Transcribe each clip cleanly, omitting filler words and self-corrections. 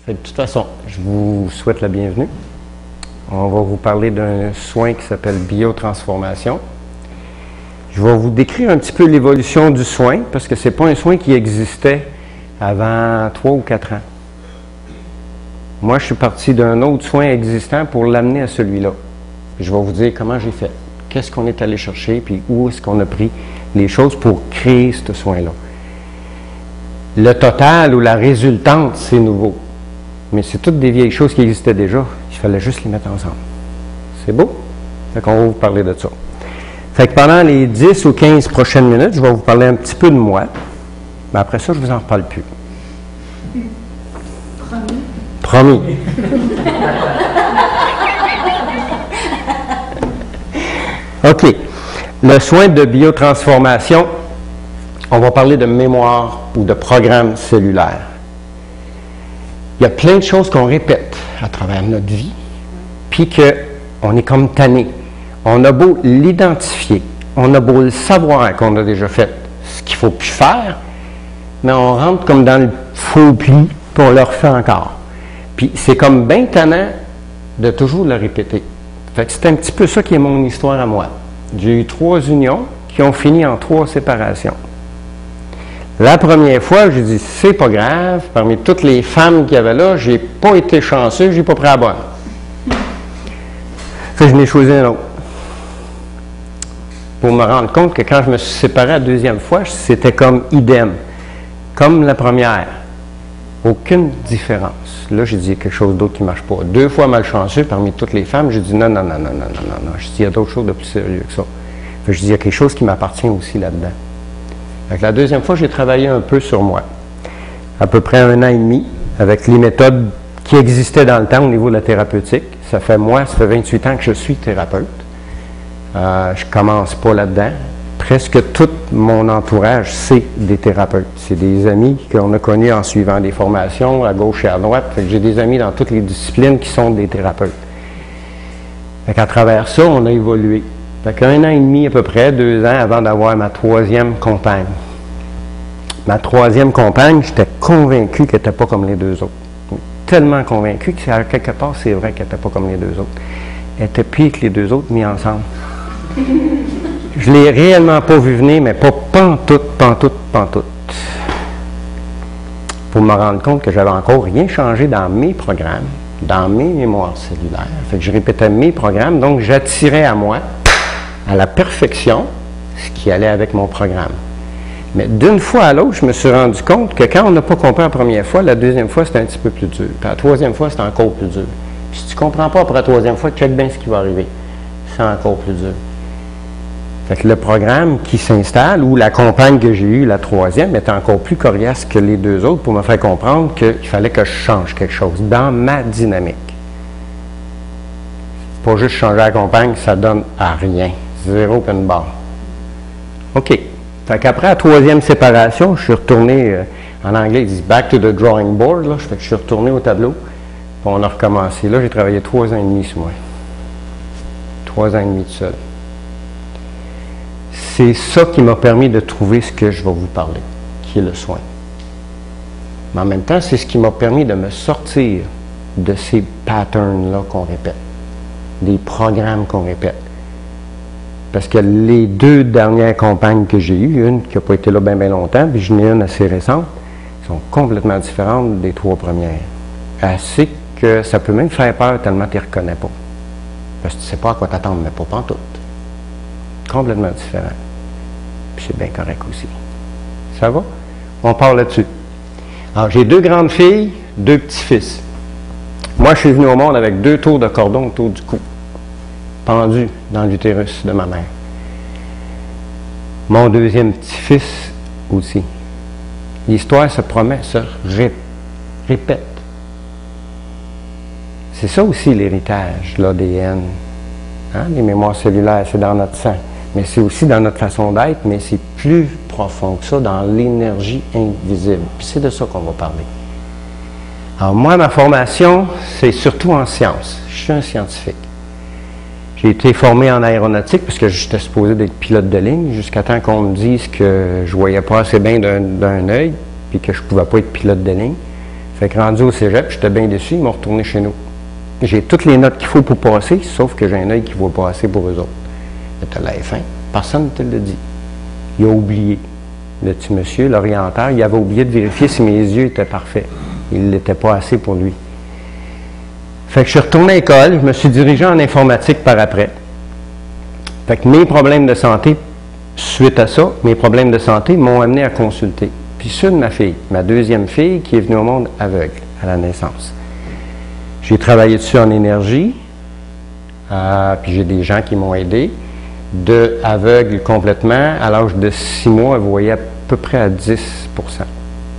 De toute façon, je vous souhaite la bienvenue. On va vous parler d'un soin qui s'appelle biotransformation. Je vais vous décrire un petit peu l'évolution du soin, parce que ce n'est pas un soin qui existait avant 3 ou 4 ans. Moi, je suis parti d'un autre soin existant pour l'amener à celui-là. Je vais vous dire comment j'ai fait, qu'est-ce qu'on est allé chercher, puis où est-ce qu'on a pris les choses pour créer ce soin-là. Le total ou la résultante, c'est nouveau. Mais c'est toutes des vieilles choses qui existaient déjà. Il fallait juste les mettre ensemble. C'est beau? Fait qu'on va vous parler de ça. Fait que pendant les 10 ou 15 prochaines minutes, je vais vous parler un petit peu de moi. Mais après ça, je ne vous en reparle plus. Promis. OK. Le soin de biotransformation, on va parler de mémoire ou de programme cellulaire. Il y a plein de choses qu'on répète à travers notre vie, puis qu'on est comme tanné. On a beau l'identifier, on a beau le savoir qu'on a déjà fait ce qu'il ne faut plus faire, mais on rentre comme dans le faux pli, puis on le refait encore. Puis c'est comme bien tannant de toujours le répéter. Fait que c'est un petit peu ça qui est mon histoire à moi. J'ai eu 3 unions qui ont fini en 3 séparations. La première fois, j'ai dit, c'est pas grave, parmi toutes les femmes qu'il y avait là, j'ai pas été chanceux, j'ai pas pris la bonne. Fait que je n'ai choisi un autre. Pour me rendre compte que quand je me suis séparé la deuxième fois, c'était comme idem. Comme la première. Aucune différence. Là, j'ai dit quelque chose d'autre qui ne marche pas. 2 fois malchanceux parmi toutes les femmes, j'ai dit non. Je dis, il y a d'autres choses de plus sérieux que ça. Fait que je dis, il y a quelque chose qui m'appartient aussi là-dedans. Fait que la deuxième fois, j'ai travaillé un peu sur moi. À peu près 1 an et demi, avec les méthodes qui existaient dans le temps au niveau de la thérapeutique. Ça fait 28 ans que je suis thérapeute. Je commence pas là-dedans. Presque tout mon entourage, c'est des thérapeutes. C'est des amis qu'on a connus en suivant des formations à gauche et à droite. Fait que j'ai des amis dans toutes les disciplines qui sont des thérapeutes. Fait qu'à travers ça, on a évolué. Fait qu'1 an et demi à peu près, 2 ans avant d'avoir ma 3e compagne. Ma 3e compagne, j'étais convaincu qu'elle n'était pas comme les 2 autres. Tellement convaincu que à quelque part, c'est vrai qu'elle n'était pas comme les 2 autres. Elle était pire que les 2 autres mis ensemble. Je ne l'ai réellement pas vu venir, mais pas pantoute. Pour me rendre compte que j'avais encore rien changé dans mes programmes, dans mes mémoires cellulaires. Fait que je répétais mes programmes, donc j'attirais à moi, à la perfection, ce qui allait avec mon programme. Mais d'une fois à l'autre, je me suis rendu compte que quand on n'a pas compris la première fois, la deuxième fois, c'était un petit peu plus dur. Puis la 3e fois, c'était encore plus dur. Puis si tu ne comprends pas après la 3e fois, check bien ce qui va arriver. C'est encore plus dur. Fait que le programme qui s'installe, ou la compagne que j'ai eue, la 3e, était encore plus coriace que les 2 autres pour me faire comprendre qu'il fallait que je change quelque chose dans ma dynamique. Pas juste changer la compagne, ça donne à rien. 0 puis une barre. OK. Fait qu'après la 3e séparation, je suis retourné, en anglais, ils disent « back to the drawing board ». Là. Fait que je suis retourné au tableau, puis on a recommencé. Là, j'ai travaillé 3 ans et demi sur moi. 3 ans et demi tout seul. C'est ça qui m'a permis de trouver ce que je vais vous parler, qui est le soin. Mais en même temps, c'est ce qui m'a permis de me sortir de ces patterns-là qu'on répète, des programmes qu'on répète. Parce que les 2 dernières compagnes que j'ai eues, une qui n'a pas été là bien longtemps, puis j'en ai une assez récente, sont complètement différentes des 3 premières. Assez que ça peut même faire peur tellement tu ne les reconnais pas. Parce que tu ne sais pas à quoi t'attendre, mais pas pantoute. Complètement différent. Puis c'est bien correct aussi. Ça va? On part là-dessus. Alors, j'ai 2 grandes filles, 2 petits-fils. Moi, je suis venu au monde avec 2 tours de cordon autour du cou, pendus dans l'utérus de ma mère. Mon 2e petit-fils aussi. L'histoire se promet, se répète. C'est ça aussi l'héritage, l'ADN. Hein? Les mémoires cellulaires, c'est dans notre sang. Mais c'est aussi dans notre façon d'être, mais c'est plus profond que ça, dans l'énergie invisible. Puis c'est de ça qu'on va parler. Alors moi, ma formation, c'est surtout en sciences. Je suis un scientifique. J'ai été formé en aéronautique parce que j'étais supposé d'être pilote de ligne jusqu'à temps qu'on me dise que je voyais pas assez bien d'un œil puis que je pouvais pas être pilote de ligne. Fait que rendu au cégep, j'étais bien déçu, ils m'ont retourné chez nous. J'ai toutes les notes qu'il faut pour passer, sauf que j'ai un œil qui ne va pas assez pour eux autres. C'était la F1. Personne ne te l'a dit. Il a oublié. Le petit monsieur, l'orienteur, il avait oublié de vérifier si mes yeux étaient parfaits. Il n'était pas assez pour lui. Fait que je suis retourné à l'école, je me suis dirigé en informatique par après. Fait que mes problèmes de santé, suite à ça, mes problèmes de santé m'ont amené à consulter. Puis ceux de ma fille, ma deuxième fille, qui est venue au monde aveugle à la naissance. J'ai travaillé dessus en énergie, puis j'ai des gens qui m'ont aidé. De aveugle complètement, à l'âge de 6 mois, elle voyait à peu près à 10%,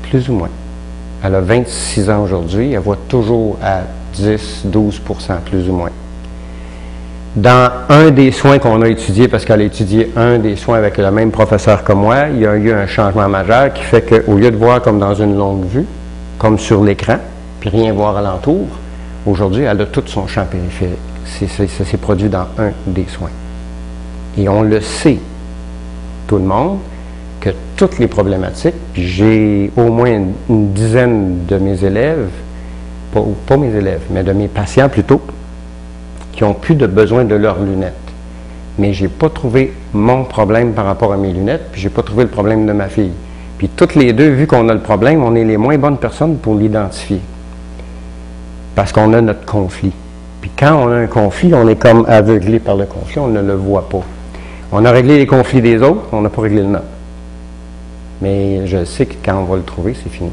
plus ou moins. Elle a 26 ans aujourd'hui, elle voit toujours à 10-12%, plus ou moins. Dans un des soins qu'on a étudié, parce qu'elle a étudié un des soins avec le même professeur que moi, il y a eu un changement majeur qui fait qu'au lieu de voir comme dans une longue vue, comme sur l'écran, puis rien voir alentour, aujourd'hui, elle a tout son champ périphérique. Ça s'est produit dans un des soins. Et on le sait, tout le monde, que toutes les problématiques, j'ai au moins une dizaine de mes élèves, pas mes élèves, mais de mes patients plutôt, qui ont plus de besoin de leurs lunettes. Mais je n'ai pas trouvé mon problème par rapport à mes lunettes, puis je n'ai pas trouvé le problème de ma fille. Puis toutes les deux, vu qu'on a le problème, on est les moins bonnes personnes pour l'identifier. Parce qu'on a notre conflit. Puis quand on a un conflit, on est comme aveuglé par le conflit, on ne le voit pas. On a réglé les conflits des autres, on n'a pas réglé le nôtre. Mais je sais que quand on va le trouver, c'est fini.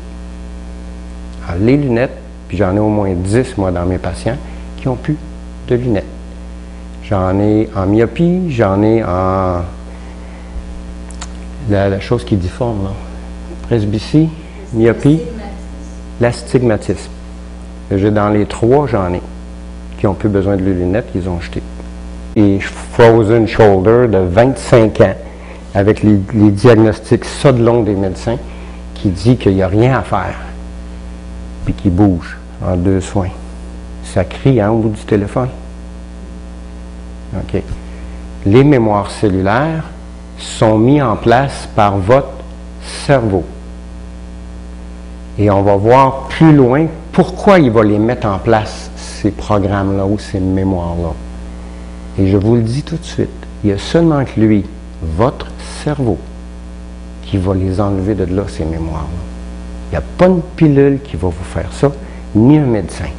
Alors, les lunettes, puis j'en ai au moins 10, moi, dans mes patients, qui n'ont plus de lunettes. J'en ai en myopie, j'en ai en... La chose qui est difforme, là. Presbytie, myopie, l'astigmatisme. J'ai dans les 3, j'en ai, qui n'ont plus besoin de lunettes, ils ont jeté. Et frozen shoulder de 25 ans, avec les diagnostics long des médecins, qui dit qu'il n'y a rien à faire, puis qui bouge en 2 soins. Ça crie au bout du téléphone. OK. Les mémoires cellulaires sont mis en place par votre cerveau. Et on va voir plus loin pourquoi il va les mettre en place, ces programmes-là ou ces mémoires-là. Et je vous le dis tout de suite, il y a seulement que lui, votre cerveau, qui va les enlever de là, ces mémoires-là. Il n'y a pas une pilule qui va vous faire ça, ni un médecin.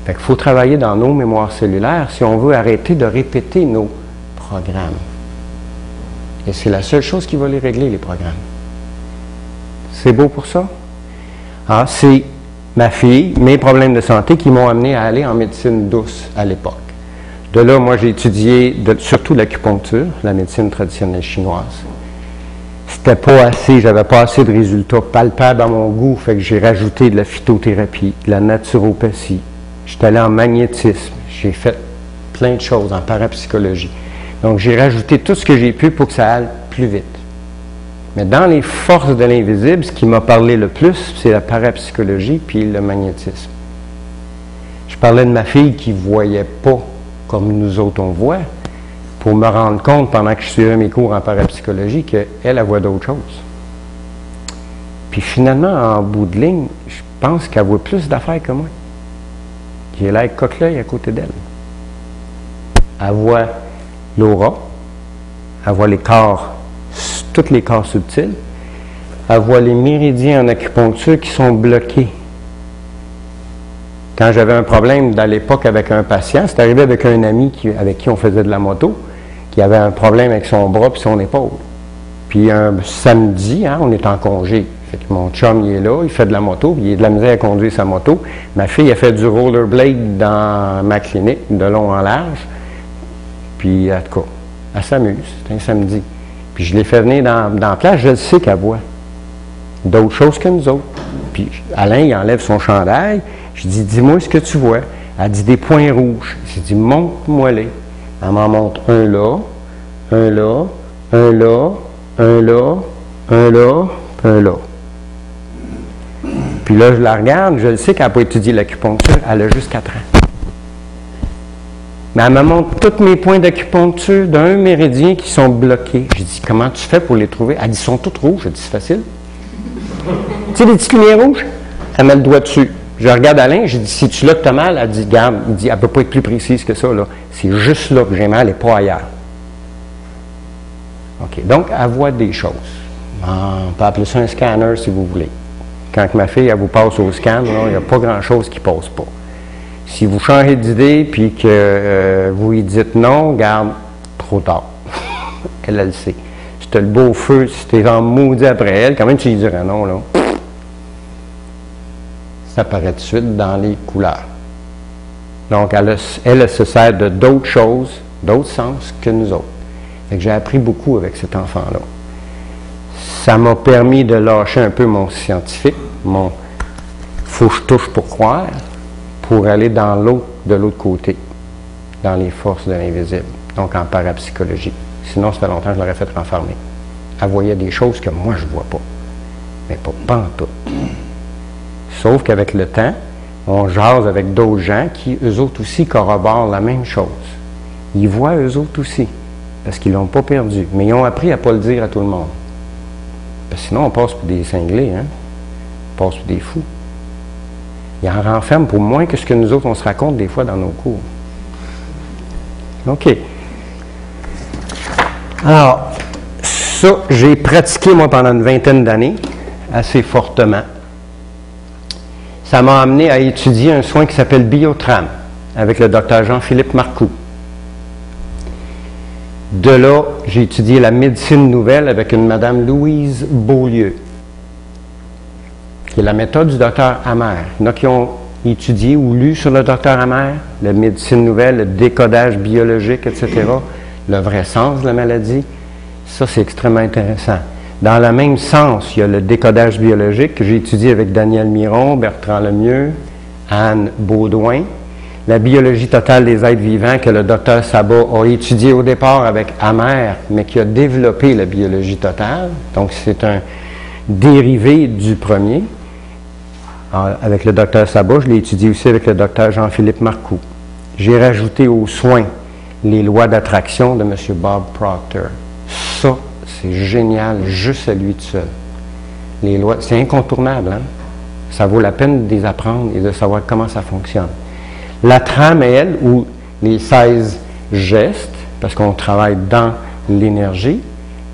Fait qu'il faut travailler dans nos mémoires cellulaires si on veut arrêter de répéter nos programmes. Et c'est la seule chose qui va les régler, les programmes. C'est beau pour ça? Alors, c'est ma fille, mes problèmes de santé qui m'ont amené à aller en médecine douce à l'époque. De là, moi, j'ai étudié surtout l'acupuncture, la médecine traditionnelle chinoise. C'était pas assez, j'avais pas assez de résultats palpables à mon goût, fait que j'ai rajouté de la phytothérapie, de la naturopathie. J'étais allé en magnétisme, j'ai fait plein de choses en parapsychologie. Donc, j'ai rajouté tout ce que j'ai pu pour que ça aille plus vite. Mais dans les forces de l'invisible, ce qui m'a parlé le plus, c'est la parapsychologie puis le magnétisme. Je parlais de ma fille qui ne voyait pas comme nous autres on voit, pour me rendre compte, pendant que je suivais mes cours en parapsychologie, qu'elle voit d'autres choses. Puis finalement, en bout de ligne, je pense qu'elle voit plus d'affaires que moi. Qui est là avec coque-l'œil à côté d'elle. Elle voit l'aura, elle voit les corps, tous les corps subtils, elle voit les méridiens en acupuncture qui sont bloqués. Quand j'avais un problème à l'époque avec un patient, c'est arrivé avec un ami avec qui on faisait de la moto, qui avait un problème avec son bras et son épaule. Puis un samedi, on est en congé. Fait que mon chum, il est là, il fait de la moto, puis il a de la misère à conduire sa moto. Ma fille a fait du rollerblade dans ma clinique, de long en large. Puis, en tout cas, elle s'amuse. C'est un samedi. Puis je l'ai fait venir dans la place, je le sais qu'elle voit d'autres choses que nous autres. Puis Alain, il enlève son chandail. Je dis, dis-moi ce que tu vois. Elle dit des points rouges. J'ai dit, montre-moi-les. Elle m'en montre un là, un là, un là, un là, un là, un là. Puis là, je la regarde, je le sais qu'elle n'a pas étudié l'acupuncture, elle a juste 4 ans. Mais elle me montre tous mes points d'acupuncture d'un méridien qui sont bloqués. J'ai dit, comment tu fais pour les trouver? Elle dit, ils sont tous rouges. J'ai dit, c'est facile. Tu sais, les petites lumières rouges? elle met le doigt dessus. Je regarde Alain, j'ai dit, c'est-tu là que tu as mal? Elle dit, garde, il dit, elle ne peut pas être plus précise que ça, là. C'est juste là que j'ai mal et pas ailleurs. OK. Donc, elle voit des choses. On peut appeler ça un scanner si vous voulez. Quand ma fille, elle vous passe au scan, il n'y a pas grand-chose qui ne passe pas. Si vous changez d'idée puis que vous lui dites non, garde, trop tard. Elle le sait. Si tu as le beau feu, si tu es en maudit après elle, quand même tu lui dirais non, là. Ça apparaît tout de suite dans les couleurs. Donc, elle se sert de d'autres choses, d'autres sens que nous autres. Fait que j'ai appris beaucoup avec cet enfant-là. Ça m'a permis de lâcher un peu mon scientifique, mon « faut que je touche pour croire », pour aller de l'autre côté, dans les forces de l'invisible, donc en parapsychologie. Sinon, ça fait longtemps que je l'aurais fait renfermer. Elle voyait des choses que moi, je ne vois pas. Mais pas en tout. Sauf qu'avec le temps, on jase avec d'autres gens qui, eux autres aussi, corroborent la même chose. Ils voient eux autres aussi, parce qu'ils ne l'ont pas perdu. Mais ils ont appris à ne pas le dire à tout le monde. Parce que sinon, on passe pour des cinglés, hein? On passe pour des fous. Ils en renferment pour moins que ce que nous autres, on se raconte des fois dans nos cours. OK. Alors, ça, j'ai pratiqué, moi, pendant une vingtaine d'années, assez fortement. Ça m'a amené à étudier un soin qui s'appelle Biotram, avec le docteur Jean-Philippe Marcoux. De là, j'ai étudié la médecine nouvelle avec une madame Louise Beaulieu, qui est la méthode du docteur Hammer. Il y en a qui ont étudié ou lu sur le docteur Hammer, la médecine nouvelle, le décodage biologique, etc., le vrai sens de la maladie. Ça, c'est extrêmement intéressant. Dans le même sens, il y a le décodage biologique que j'ai étudié avec Daniel Miron, Bertrand Lemieux, Anne Baudouin. La biologie totale des êtres vivants que le docteur Sabat a étudié au départ avec Hammer, mais qui a développé la biologie totale. Donc, c'est un dérivé du premier. Alors, avec le docteur Sabat, je l'ai étudié aussi avec le docteur Jean-Philippe Marcoux. J'ai rajouté aux soins les lois d'attraction de M. Bob Proctor. Ça, c'est génial, juste à lui tout seul. Les lois, c'est incontournable, hein? Ça vaut la peine de les apprendre et de savoir comment ça fonctionne. La trame, elle, ou les 16 gestes, parce qu'on travaille dans l'énergie,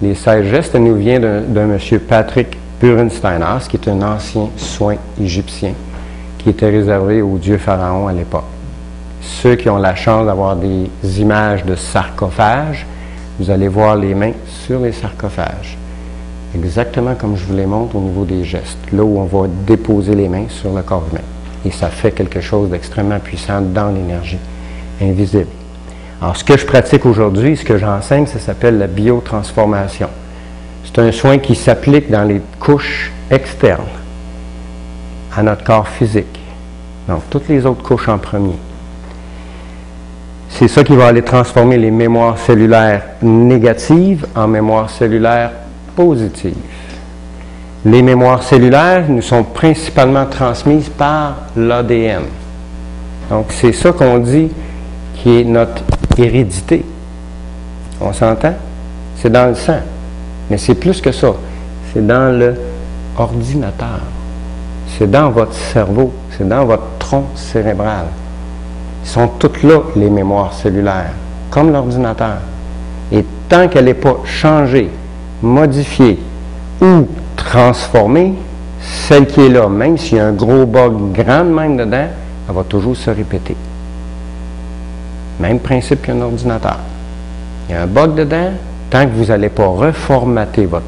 les 16 gestes, elle nous vient d'un monsieur Patrick Burensteinhaus, qui est un ancien soin égyptien, qui était réservé au dieu pharaon à l'époque. Ceux qui ont la chance d'avoir des images de sarcophages, vous allez voir les mains sur les sarcophages. Exactement comme je vous les montre au niveau des gestes, là où on va déposer les mains sur le corps humain. Et ça fait quelque chose d'extrêmement puissant dans l'énergie invisible. Alors, ce que je pratique aujourd'hui, ce que j'enseigne, ça s'appelle la biotransformation. C'est un soin qui s'applique dans les couches externes à notre corps physique. Donc, toutes les autres couches en premier. C'est ça qui va aller transformer les mémoires cellulaires négatives en mémoires cellulaires positives. Les mémoires cellulaires nous sont principalement transmises par l'ADN. Donc, c'est ça qu'on dit qui est notre hérédité. On s'entend? C'est dans le sang. Mais c'est plus que ça. C'est dans l'ordinateur. C'est dans votre cerveau. C'est dans votre tronc cérébral. Ils sont toutes là, les mémoires cellulaires, comme l'ordinateur. Et tant qu'elle n'est pas changée, modifiée ou transformée, celle qui est là, même s'il y a un gros bug grand de même dedans, elle va toujours se répéter. Même principe qu'un ordinateur. Il y a un bug dedans, tant que vous n'allez pas reformater votre